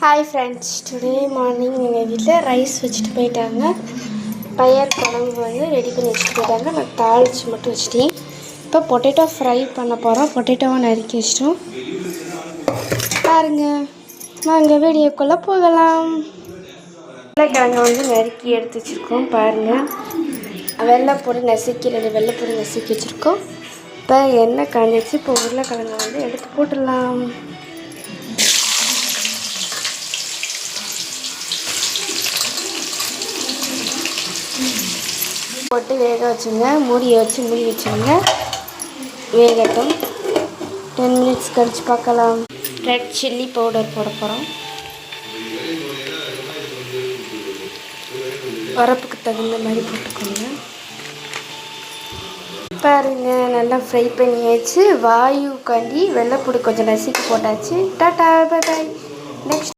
Hi friends, today morning எங்கள் வீட்டில் rice வச்சுட்டு போயிட்டாங்க. பயறு குழம்பு ரெடி பண்ணி வச்சுட்டு போயிட்டாங்க. நான் தாளித்து மட்டும் வச்சுட்டேன். இப்போ பொட்டேட்டோ ஃப்ரை பண்ண போகிறோம். பொட்டேட்டோவை நறுக்கி வச்சிட்டோம். பாருங்கள், நாங்கள் வீடியோக்குள்ளே போகலாம். உருளைக்கிழங்கை நறுக்கி எடுத்து வச்சுருக்கோம். பாருங்கள், வெள்ளைப்பூடு நசுக்கி 2 வெள்ளைப்பூடு நசுக்கி வச்சுருக்கோம். இப்போ எண்ணெய் காஞ்சிச்சு. இப்போ உருளைக்கிழங்கை எடுத்து போட்டுடலாம். போட்டு வேக வச்சுங்க. மூடி வச்சுருங்க. வேகட்டும். 10 மினிட்ஸ் கழிச்சு பார்க்கலாம். ரெட் சில்லி பவுடர் போட போகிறோம். உரப்புக்கு தகுந்த மாதிரி போட்டுக்கோங்க. பாருங்க, நல்லா ஃப்ரை பண்ணியாச்சு. வாயுக்காண்டி வெள்ளைப்பூடு கொஞ்சம் நசுக்கி போட்டாச்சு. Tata, bye bye. நெக்ஸ்ட்